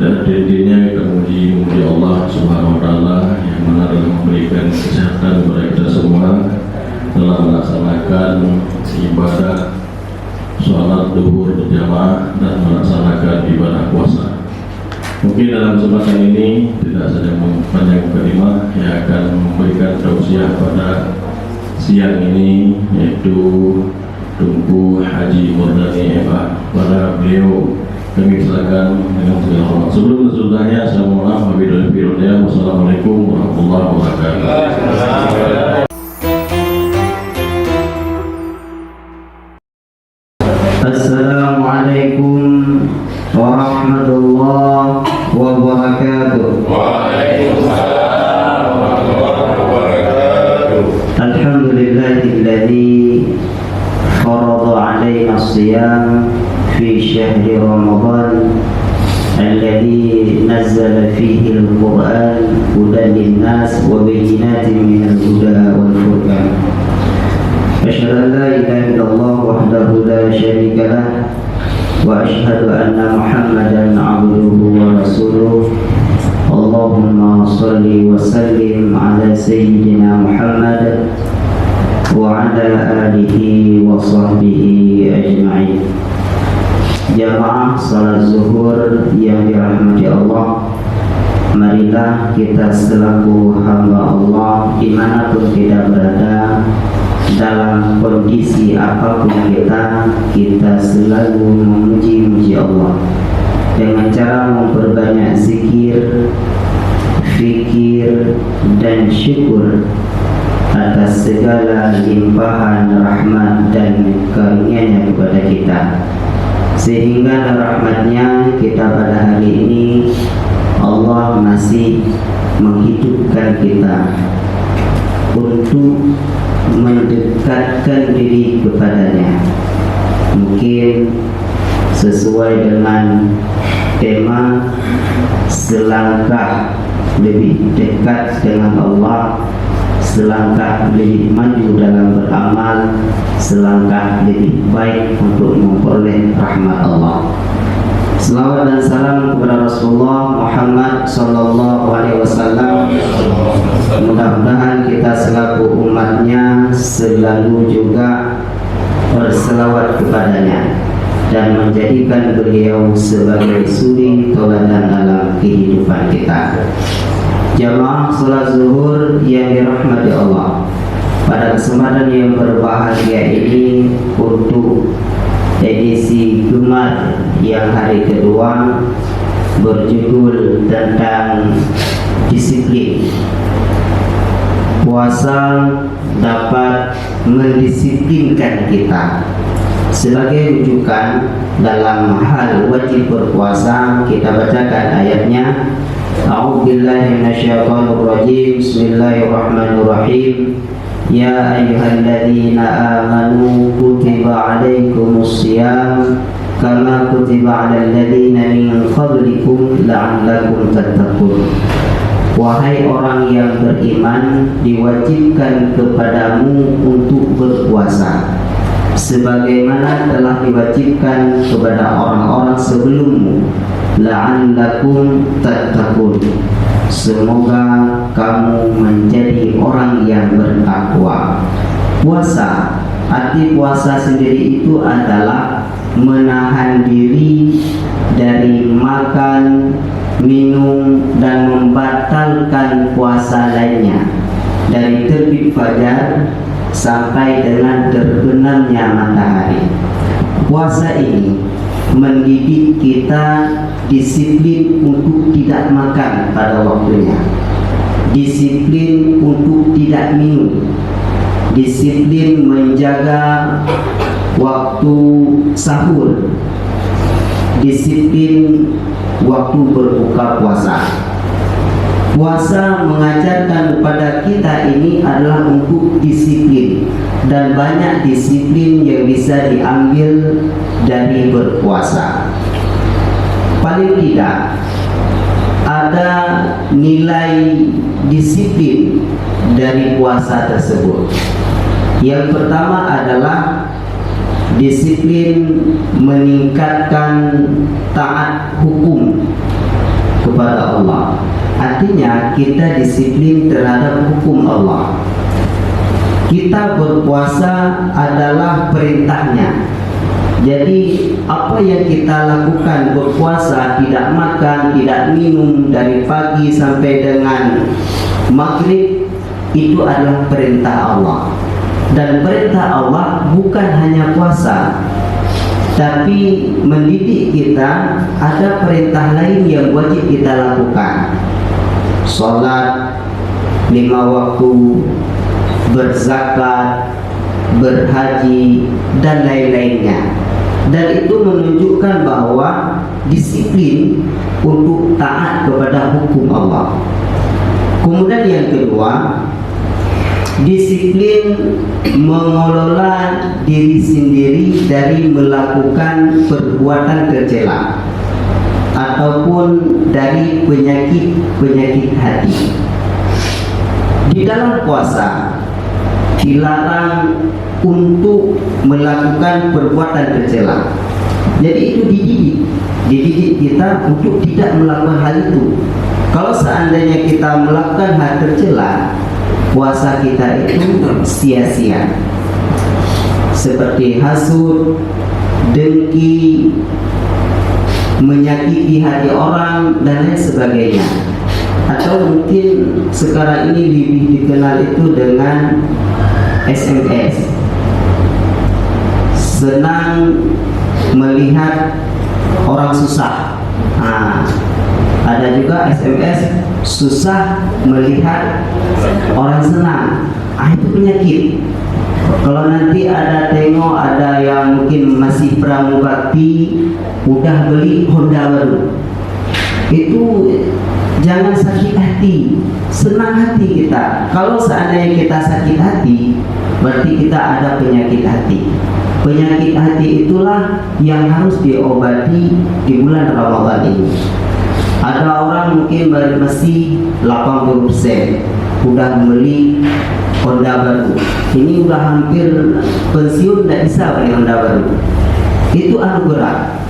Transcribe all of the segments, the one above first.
dan intinya kita muji Allah Subhanahu wa Ta'ala yang mana telah memberikan kesehatan kepada kita semua dalam melaksanakan ibadah sholat duhur berjamaah dan melaksanakan ibadah puasa. Mungkin dalam kesempatan ini tidak saja panjang mukadimah yang akan memberikan tausiah pada siang ini, yaitu Tunku Haji Murdani Eva. Pada beliau kami silakan dengan segala hormat. Sebelum selanjutnya, Assalamualaikum warahmatullahi wabarakatuh. Assalamualaikum warahmatullahi wabarakatuh. Waalaikumsalam warahmatullahi wabarakatuh. Alhamdulillahilladzi farada alaina as-siyam fi syahri Ramadan alladzi nazzala fihi al-Qur'an hudan lin-nas wa bayyinatin minal huda wal furqan. Asyhadu an la ilaha illallah wahdahu la syarika lah wa asyhadu anna Muhammadan abduhu wa rasuluh. Allahumma salli wa sallim ala sayyidina Muhammad wa ala alihi wa sahbihi ajma'in. Jamaah salat zuhur yang dirahmati Allah, marilah kita selaku hamba Allah dimanapun kita berada, dalam kondisi apapun kita selalu memuji Allah dengan cara memperbanyak zikir, fikir, dan syukur atas segala limpahan rahmat dan karunia-Nya kepada kita, sehingga rahmatnya kita pada hari ini Allah masih menghidupkan kita untuk mendekatkan diri kepadanya. Mungkin sesuai dengan tema selangkah lebih dekat dengan Allah, selangkah lebih maju dalam beramal, selangkah lebih baik untuk memperoleh rahmat Allah. Selawat dan salam kepada Rasulullah Muhammad sallallahu alaihi wasallam. Mudah-mudahan kita selaku umatnya selalu juga berselawat kepadanya dan menjadikan beliau sebagai suri tauladan dalam kehidupan kita. Jamaah salat zuhur yang dirahmati Allah, pada kesempatan yang berbahagia ini untuk edisi Gemar yang hari kedua berjudul tentang disiplin. Puasa dapat mendisiplinkan kita. Sebagai rujukan dalam hal wajib berpuasa, kita bacakan ayatnya. A'udzubillahi minasyaitonirrajim. Bismillahirrahmanirrahim. Ya ayyuhalladzina amanu kutiba alaikumus syiyam kama kutiba alal ladzina min qablikum la'allakum tattaqun. Wahai orang yang beriman, diwajibkan kepadamu untuk berpuasa sebagaimana telah diwajibkan kepada orang-orang sebelummu, la'allakum tattaqun. Semoga kamu menjadi orang yang bertakwa. Puasa, arti puasa sendiri itu adalah menahan diri dari makan, minum, dan membatalkan puasa lainnya dari terbit fajar sampai dengan terbenamnya matahari. Puasa ini mendidik kita disiplin untuk tidak makan pada waktunya, disiplin untuk tidak minum, disiplin menjaga waktu sahur, disiplin waktu berbuka puasa. Puasa mengajarkan kepada kita ini adalah untuk disiplin, dan banyak disiplin yang bisa diambil dari berpuasa. Paling tidak ada nilai disiplin dari puasa tersebut. Yang pertama adalah disiplin meningkatkan taat hukum kepada Allah. Artinya kita disiplin terhadap hukum Allah. Kita berpuasa adalah perintahnya. Jadi apa yang kita lakukan berpuasa, tidak makan, tidak minum dari pagi sampai dengan maghrib, itu adalah perintah Allah. Dan perintah Allah bukan hanya puasa, tapi mendidik kita ada perintah lain yang wajib kita lakukan. Sholat 5 waktu, berzakat, berhaji, dan lain-lainnya. Dan itu menunjukkan bahwa disiplin untuk taat kepada hukum Allah. Kemudian yang kedua, disiplin mengelola diri sendiri dari melakukan perbuatan tercela ataupun dari penyakit hati. Di dalam puasa dilarang untuk melakukan perbuatan tercela. Jadi itu dididik kita untuk tidak melakukan hal itu. Kalau seandainya kita melakukan hal tercela, puasa kita itu sia-sia. Seperti hasud, dengki, menyakiti hati orang, dan lain sebagainya. Atau mungkin sekarang ini lebih dikenal itu dengan SMS. Senang melihat orang susah. Ada juga SMS susah melihat orang senang. Itu penyakit. Kalau nanti ada yang mungkin masih pramugari udah beli Honda baru, itu jangan sakit hati, senang hati kita. Kalau seandainya kita sakit hati, berarti kita ada penyakit hati. Penyakit hati itulah yang harus diobati di bulan Ramadan ini. Ada orang mungkin masih 80% udah beli Honda baru. Ini udah hampir pensiun, tidak bisa beli Honda baru. Itu anugerah.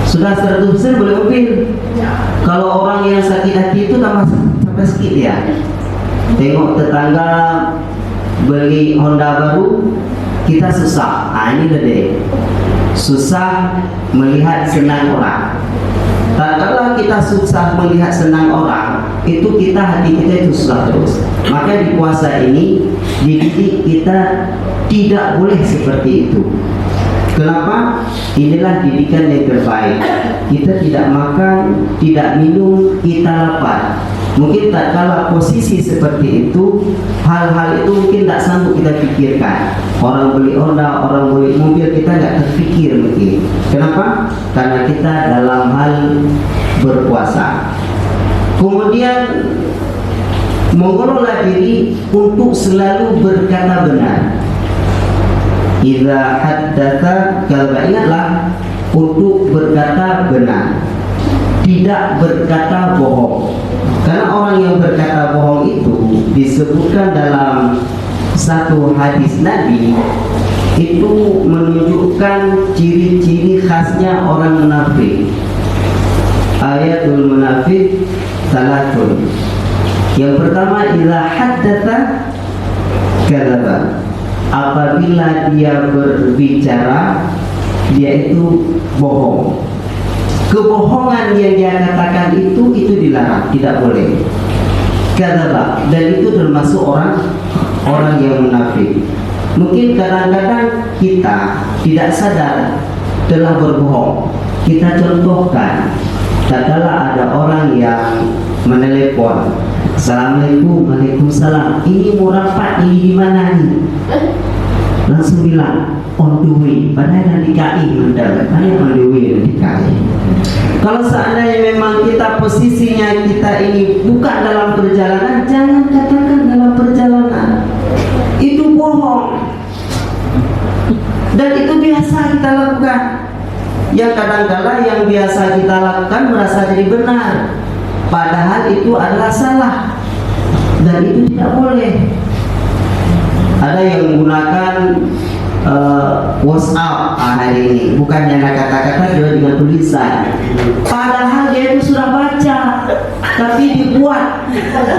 Sudah 100% boleh mobil. Kalau orang yang sakit hati itu tambah sedikit ya. Tengok tetangga beli Honda baru, kita susah. Ini deh. Susah melihat senang orang. Kalau kita susah melihat senang orang, itu hati kita itu susah terus. Maka di puasa ini dididik kita tidak boleh seperti itu. Kenapa? Inilah didikan yang terbaik. Kita tidak makan, tidak minum, kita lapar. Mungkin tak kala posisi seperti itu, hal-hal itu mungkin tak sanggup kita pikirkan. Orang beli Honda, orang beli mobil, kita tidak terpikir mungkin. Kenapa? Karena kita dalam hal berpuasa. Kemudian mengelola diri untuk selalu berkata benar. Idza haddatsa kadzaba, ingatlah untuk berkata benar, tidak berkata bohong. Karena orang yang berkata bohong itu disebutkan dalam satu hadis Nabi, itu menunjukkan ciri-ciri khasnya orang munafik. Ayatul munafik salatun. Yang pertama, idza haddatsa kadzaba. Apabila dia berbicara, dia itu bohong. Kebohongan yang dia katakan itu dilarang, tidak boleh. Kadzaba, dan itu termasuk orang yang munafik. Mungkin kadang-kadang kita tidak sadar telah berbohong. Kita contohkan, kadang-kadang ada orang yang menelepon, Assalamualaikum, Waalaikumsalam, ini mau rapat, ini di mana nih? Langsung bilang on the way, padahal di KI mendarat, on the way di KI. Kalau seandainya memang kita posisinya kita ini bukan dalam perjalanan, jangan katakan dalam perjalanan. Itu bohong. Dan itu biasa kita lakukan. Yang kadang-kadang yang biasa kita lakukan merasa jadi benar, padahal itu adalah salah. Dan itu tidak boleh. Ada yang menggunakan WhatsApp hari ini, bukan hanya kata-kata, juga dengan tulisan. Padahal dia itu sudah baca, tapi dibuat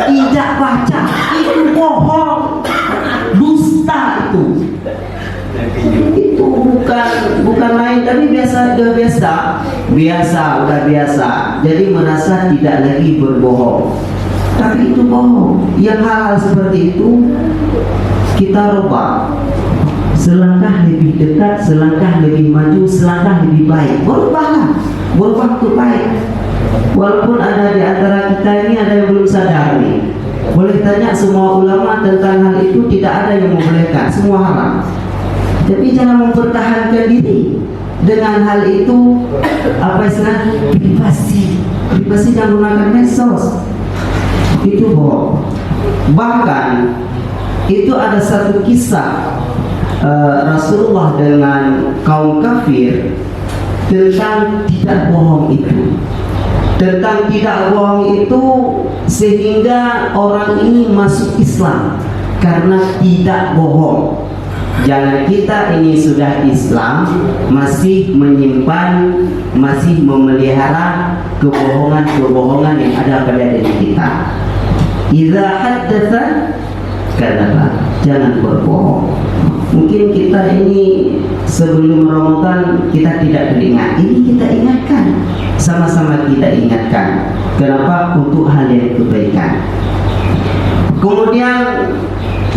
tidak baca. Itu bohong, dusta itu. Itu bukan main, tapi udah biasa. Jadi merasa tidak lagi berbohong, tapi itu bohong. Yang hal-hal seperti itu kita rubah. Selangkah lebih dekat, selangkah lebih maju, selangkah lebih baik. Berubah ke baik. Walaupun ada di antara kita ini ada yang belum sadar nih. Boleh tanya semua ulama tentang hal itu, tidak ada yang membolehkan, semua haram. Tapi jangan mempertahankan diri dengan hal itu, apa istilahnya, privasi dan menggunakan medsos. Itu bohong. Bahkan itu ada satu kisah Rasulullah dengan kaum kafir tentang tidak bohong itu. Tentang tidak bohong itu sehingga orang ini masuk Islam karena tidak bohong. Jangan kita ini sudah Islam masih menyimpan, masih memelihara kebohongan-kebohongan yang ada pada diri kita. Idza haddatsa kadzaba, jangan berbohong. Mungkin kita ini sebelum Ramadan kita tidak teringat, ini kita ingatkan, sama-sama kita ingatkan. Kenapa? Untuk hal yang kebaikan. Kemudian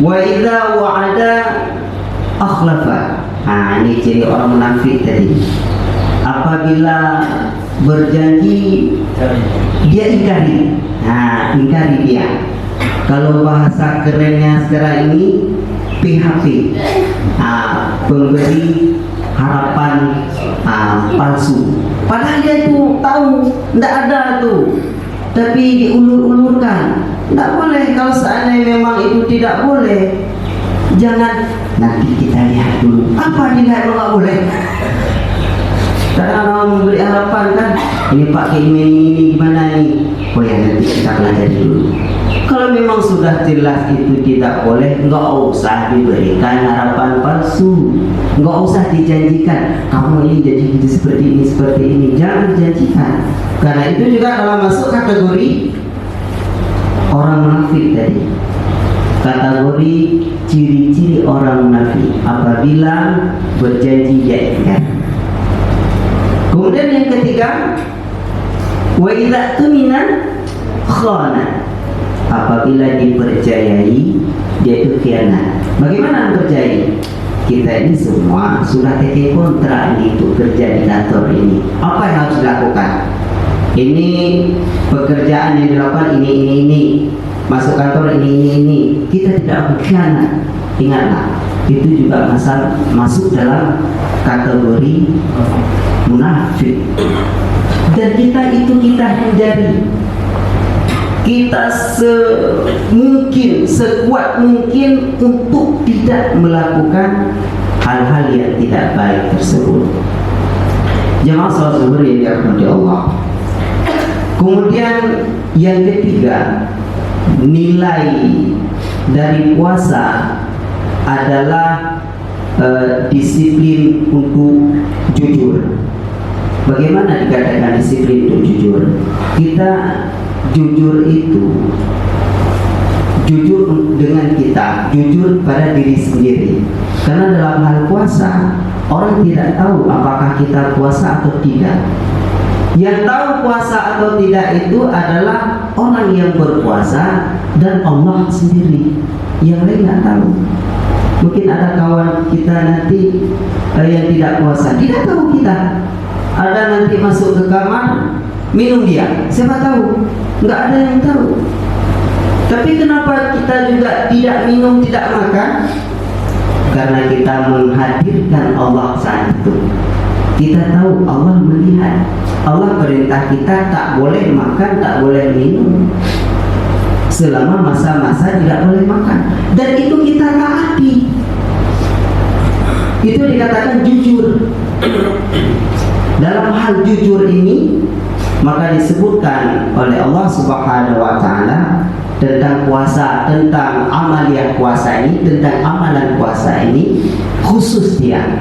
wa idza wa'ada akhlafa. Ini ciri orang munafik tadi. Apabila berjanji dia ingkari. Ingkari dia. Kalau bahasa kerennya sekarang ini PHP, pemberi harapan palsu. Padahal dia itu tahu tidak ada tuh, tapi diulur-ulurkan. Tidak boleh. Kalau seandainya memang itu tidak boleh, jangan nanti kita lihat dulu. Apa dilihat kalau nggak boleh? Kadang orang memberi harapan kan, ini pakai ini gimana nih? Oh ya, nanti kita pelajari dulu. Kalau memang sudah jelas itu tidak boleh, nggak usah diberikan harapan palsu, nggak usah dijanjikan. Kamu ini jadi seperti ini, jangan dijanjikan. Karena itu juga kalau masuk kategori orang munafik tadi. Kategori ciri-ciri orang munafik apabila berjanji dia ingkar. Kemudian yang ketiga, wa idza tumina khana. Apabila dipercayai dia itu khianat. Bagaimana mempercayai? Kita ini semua sudah take kontrak untuk kerja di kantor ini. Apa yang harus dilakukan? Ini pekerjaan yang dilakukan ini. Masuk kantor ini. Kita tidak berkhianat. Ingatlah, itu juga masuk dalam kategori munafik. Dan kita hindari. Kita sekuat mungkin untuk tidak melakukan hal-hal yang tidak baik tersebut. Jemaah salat zuhur yang dirahmati Allah. Kemudian yang ketiga, nilai dari puasa adalah disiplin untuk jujur. Bagaimana dikatakan disiplin untuk jujur? Kita jujur itu jujur dengan kita, jujur pada diri sendiri. Karena dalam hal puasa orang tidak tahu apakah kita puasa atau tidak. Yang tahu puasa atau tidak itu adalah orang yang berpuasa dan Allah sendiri. Yang lain tidak tahu. Mungkin ada kawan kita nanti yang tidak puasa, tidak tahu kita. Ada nanti masuk ke kamar minum dia, siapa tahu? Nggak ada yang tahu. Tapi kenapa kita juga tidak minum, tidak makan? Karena kita menghadirkan Allah saat itu. Kita tahu Allah melihat. Allah perintah kita tak boleh makan, tak boleh minum selama masa-masa tidak boleh makan. Dan itu kita taati. Itu dikatakan jujur. Dalam hal jujur ini maka disebutkan oleh Allah Subhanahu wa taala tentang puasa, tentang amaliyah puasa ini, tentang amalan puasa ini khusus dia.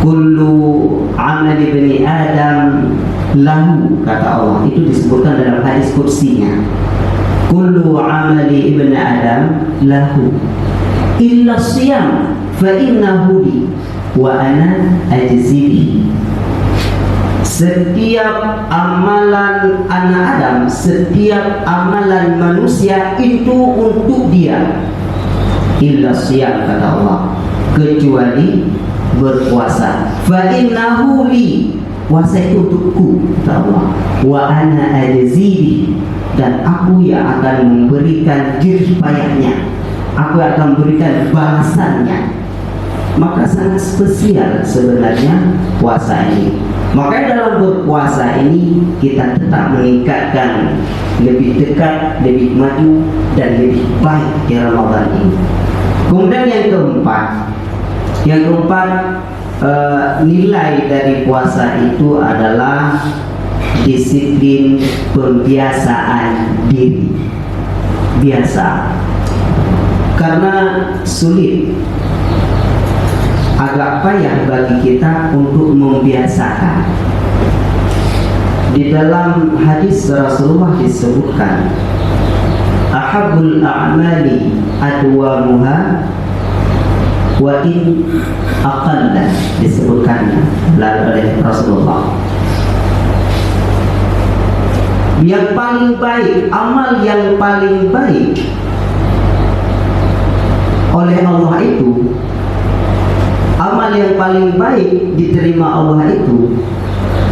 Kullu amali bani Adam lahu, kata Allah. Itu disebutkan dalam hadis kursinya. Kullu amali ibni Adam lahu illa siyam fa innahu li wa ana ajzihi. Setiap amalan anak Adam, setiap amalan manusia itu untuk dia. Illa siyam, kata Allah, kecuali berpuasa. Fa innahu li, puasa itu untukku, kata Allah. Wa ana ajzihi, dan aku yang akan memberikan jerih payahnya, aku akan memberikan balasannya. Maka sangat spesial sebenarnya puasa ini. Makanya dalam berpuasa ini kita tetap meningkatkan, lebih dekat, lebih maju, dan lebih baik di Ramadan ini. Kemudian yang keempat, nilai dari puasa itu adalah disiplin pembiasaan diri. Biasa, karena sulit, agak payah bagi kita untuk membiasakan. Di dalam hadis Rasulullah disebutkan, ahabul a'mali adwamuha wa in aqalla, disebutkannya oleh Rasulullah. Yang paling baik, amal yang paling baik oleh Allah itu, amal yang paling baik diterima Allah itu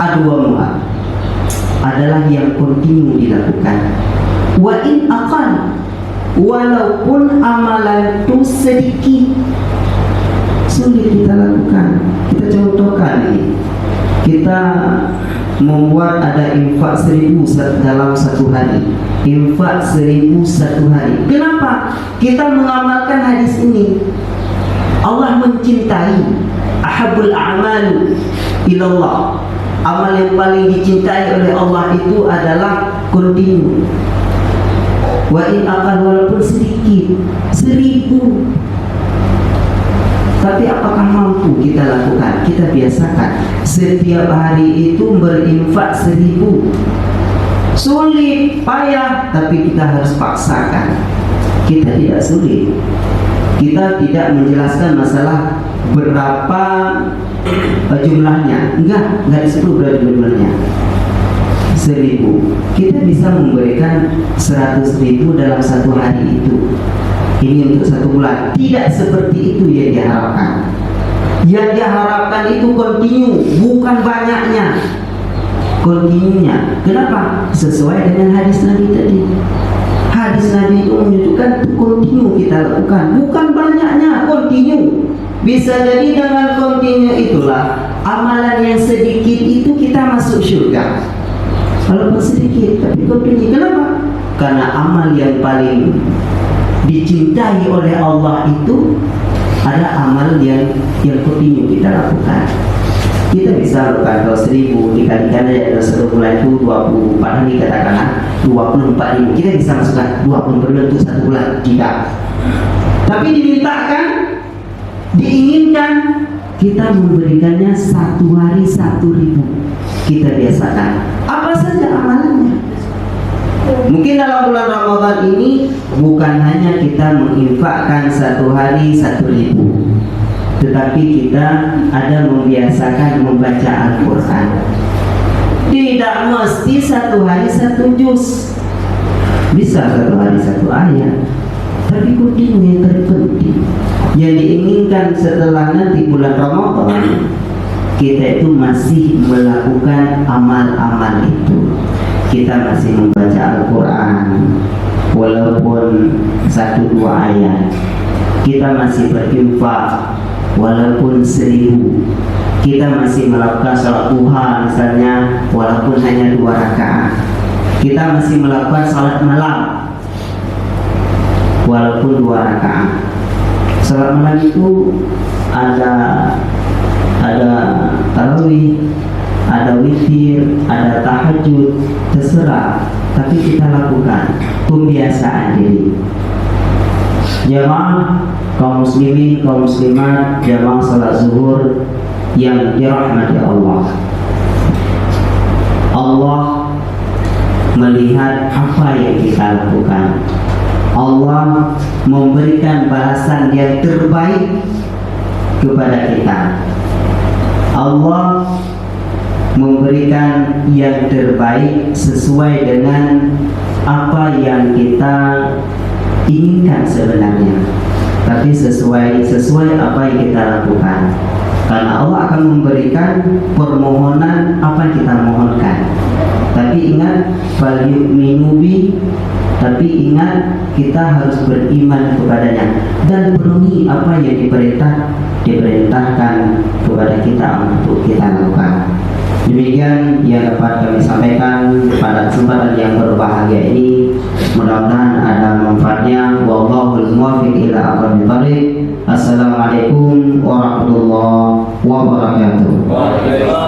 adwamuha, adalah yang kontinu dilakukan. Wa in aqal, walaupun amalan itu sedikit, sulit kita lakukan. Kita contohkan ini, kita membuat ada infak 1000 dalam satu hari. Infak 1000 satu hari. Kenapa? Kita mengamalkan hadis ini. Allah mencintai, ahabul a'mal ilallah, amal yang paling dicintai oleh Allah itu adalah kontinu. Wa in aqal, walaupun sedikit, 1000. Tapi apakah mampu kita lakukan? Kita biasakan setiap hari itu berinfak 1000. Sulit, payah, tapi kita harus paksakan. Kita tidak sulit. Kita tidak menjelaskan masalah berapa jumlahnya. Enggak disebut berapa jumlahnya. 1000. Kita bisa memberikan 100.000 dalam satu hari itu. Ini untuk satu bulan. Tidak seperti itu yang diharapkan. Yang diharapkan itu kontinu, bukan banyaknya, kontinunya. Kenapa? Sesuai dengan hadis Nabi tadi. Hadis Nabi itu menunjukkan kontinu kita lakukan, bukan banyaknya, kontinu. Bisa jadi dengan kontinu itulah amalan yang sedikit itu kita masuk surga. Walaupun sedikit, tapi kontinu. Kenapa? Karena amal yang paling dicintai oleh Allah itu ada amal yang kontinu kita lakukan. Kita bisa lakukan kalau 1000 dikalikan aja dalam satu bulan itu 24 hari, katakanlah 24.000. Kita bisa masukkan 20 bulan untuk satu bulan, tidak. Tapi dimintakan, diinginkan kita memberikannya satu hari 1.000. Kita biasakan. Apa saja amalannya? Mungkin dalam bulan Ramadan ini bukan hanya kita menginfakkan satu hari 1.000, tetapi kita ada membiasakan membaca Al-Quran. Tidak mesti satu hari 1 juz, bisa satu hari 1 ayat, tapi kontinu yang terpenting. Yang diinginkan setelah nanti bulan Ramadan, kita itu masih melakukan amal-amal itu. Kita masih membaca Al-Quran walaupun 1-2 ayat. Kita masih berinfak walaupun 1000. Kita masih melakukan salat duha misalnya walaupun hanya 2 rakaat. Kita masih melakukan salat malam walaupun 2 rakaat. Salat malam itu ada tarawih, ada witir, ada tahajud, terserah, tapi kita lakukan pembiasaan diri. Jamaah kaum muslimin, kaum muslimat, jamaah salat zuhur yang dirahmati Allah. Allah melihat apa yang kita lakukan. Allah memberikan balasan yang terbaik kepada kita. Allah memberikan yang terbaik sesuai dengan apa yang kita inginkan sebenarnya, tapi sesuai apa yang kita lakukan. Karena Allah akan memberikan permohonan apa yang kita mohonkan. Tapi ingat, falyu'minubi, tapi ingat kita harus beriman kepadanya dan penuhi apa yang diperintahkan kepada kita untuk kita lakukan. Demikian yang dapat kami sampaikan pada kesempatan yang berbahagia ini. Mudah-mudahan ada manfaatnya. Wallahul muwaffiq ila aqwamit thoriq. Assalamualaikum warahmatullahi wabarakatuh.